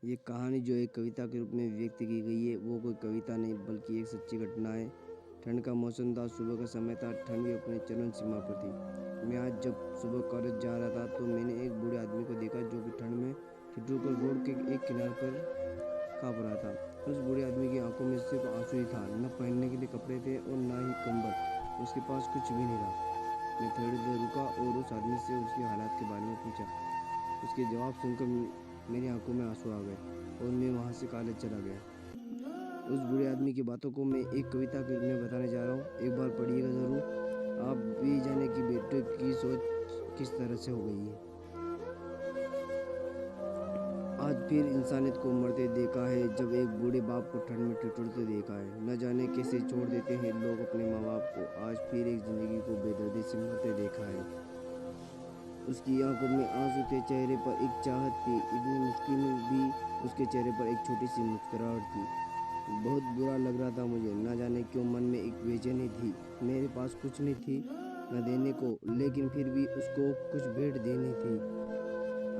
ये कहानी जो एक कविता के रूप में व्यक्त की गई है वो कोई कविता नहीं बल्कि एक सच्ची घटना है। ठंड का मौसम था, सुबह का समय था, ठंड भी अपनी चरम सीमा पर थी। मैं आज जब सुबह कॉलेज जा रहा था तो मैंने एक बूढ़े आदमी को देखा जो कि ठंड में ठिठुर कर रोड के एक किनारे पर काँप रहा था। उस बूढ़े आदमी की आंखों में सिर्फ आंसू ही था, न पहनने के लिए कपड़े थे और न ही कंबल। उसके पास कुछ भी नहीं था। मैं थोड़ी देर रुका और उस आदमी से उसके हालात के बारे में पूछा। उसके जवाब सुनकर मेरी आंखों में आंसू आ गए और मैं वहाँ से कॉलेज चला गया। उस बूढ़े आदमी की बातों को मैं एक कविता के रूप में बताने जा रहा हूँ। एक बार पढ़िएगा ज़रूर, आप भी जाने कि बेटे की सोच किस तरह से हो गई है। आज फिर इंसानियत को मरते देखा है, जब एक बूढ़े बाप को ठंड में ठिठुरते देखा है। न जाने कैसे छोड़ देते हैं लोग अपने माँ बाप को। आज फिर एक ज़िंदगी को बेदर्दी से मरते देखा है। उसकी आंखों में आंसू थे, चेहरे पर एक चाहत थी। इतनी मुश्किल में भी उसके चेहरे पर एक छोटी सी मुस्कुराहट थी। बहुत बुरा लग रहा था मुझे, न जाने क्यों मन में एक बेचैनी थी। मेरे पास कुछ नहीं थी न देने को, लेकिन फिर भी उसको कुछ भेंट देनी थी।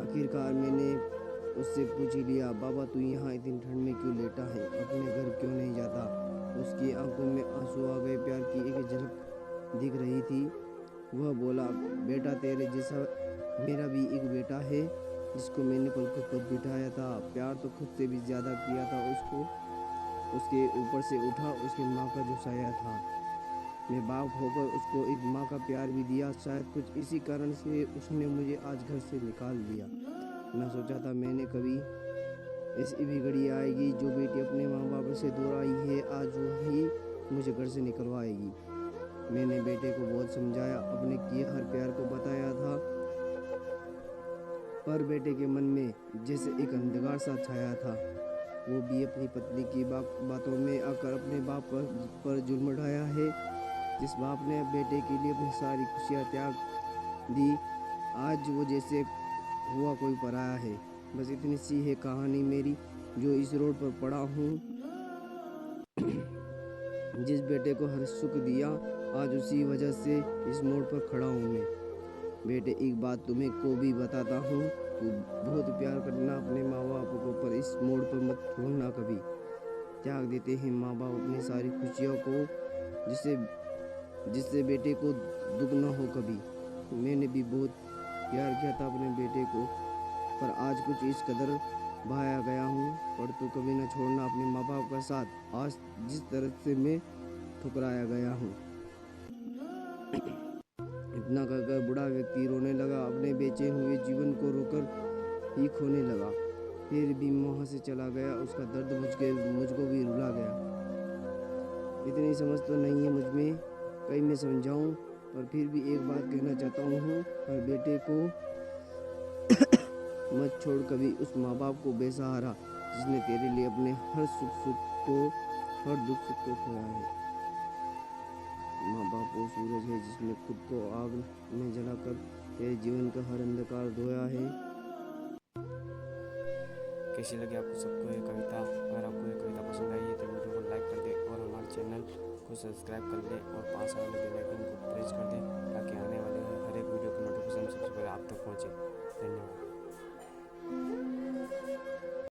आखिरकार मैंने उससे पूछ ही लिया, बाबा तू यहाँ इतनी ठंड में क्यों लेटा है, अपने घर क्यों नहीं जाता। उसकी आंखों में आंसू आ गए, प्यार की एक झलक दिख रही थी। वह बोला, बेटा तेरे जैसा मेरा भी एक बेटा है जिसको मैंने पलकों पर बिठाया था। प्यार तो खुद से भी ज़्यादा किया था उसको। उसके ऊपर से उठा उसकी माँ का जो साया था। मैं बाप होकर उसको एक माँ का प्यार भी दिया। शायद कुछ इसी कारण से उसने मुझे आज घर से निकाल दिया। न सोचा था मैंने कभी ऐसी भी घड़ी आएगी जो बेटी अपने माँ बाप से दूर आई है, आज वही मुझे घर से निकलवाएगी। मैंने बेटे को बहुत समझाया, अपने किए हर प्यार को बताया था, पर बेटे के मन में जैसे एक अंधकार सा छाया था। वो भी अपनी पत्नी की बातों में आकर अपने बाप पर जुल्म ढाया है। जिस बाप ने बेटे के लिए अपनी सारी खुशियाँ त्याग दी, आज वो जैसे हुआ कोई पराया है। बस इतनी सी है कहानी मेरी, जो इस रोड पर पड़ा हूँ। जिस बेटे को हर सुख दिया, आज उसी वजह से इस मोड़ पर खड़ा हूँ मैं। बेटे एक बात तुम्हें को भी बताता हूँ, तू बहुत प्यार करना अपने माँ बाप को, पर इस मोड़ पर मत छोड़ना कभी। त्याग देते हैं माँ बाप अपनी सारी खुशियों को, जिससे जिससे बेटे को दुख न हो कभी। मैंने भी बहुत प्यार किया था अपने बेटे को, पर आज कुछ इस कदर बहाया गया हूँ। पर तू कभी न छोड़ना अपने माँ बाप का साथ, आज जिस तरह से मैं ठुकराया गया हूँ। इतना कहकर बूढ़ा व्यक्ति रोने लगा, अपने बेचैन हुए जीवन को रोकर ही खोने लगा। फिर भी वहाँ से चला गया। उसका दर्द मुझको भी रुला गया। इतनी समझ तो नहीं है मुझ में, कहीं मैं समझाऊं, पर फिर भी एक बात कहना चाहता हूँ, हर बेटे को मत छोड़ कभी उस माँ बाप को बेसहारा, जिसने तेरे लिए अपने हर हर दुख सुख को खोया है। माँ बाप वो सूरज है जिसने खुद को आग में जलाकर तेरे जीवन का हर अंधकार धोया है। कैसी लगी आपको सबको ये कविता? अगर आपको ये कविता पसंद आई है तो वीडियो को लाइक कर दें और हमारे चैनल को सब्सक्राइब कर लें और पास वाले बेल आइकन को प्रेस कर दें, ताकि आने वाले हर एक वीडियो की नोटिफिकेशन सबसे पहले आप तक पहुँचे। धन्यवाद।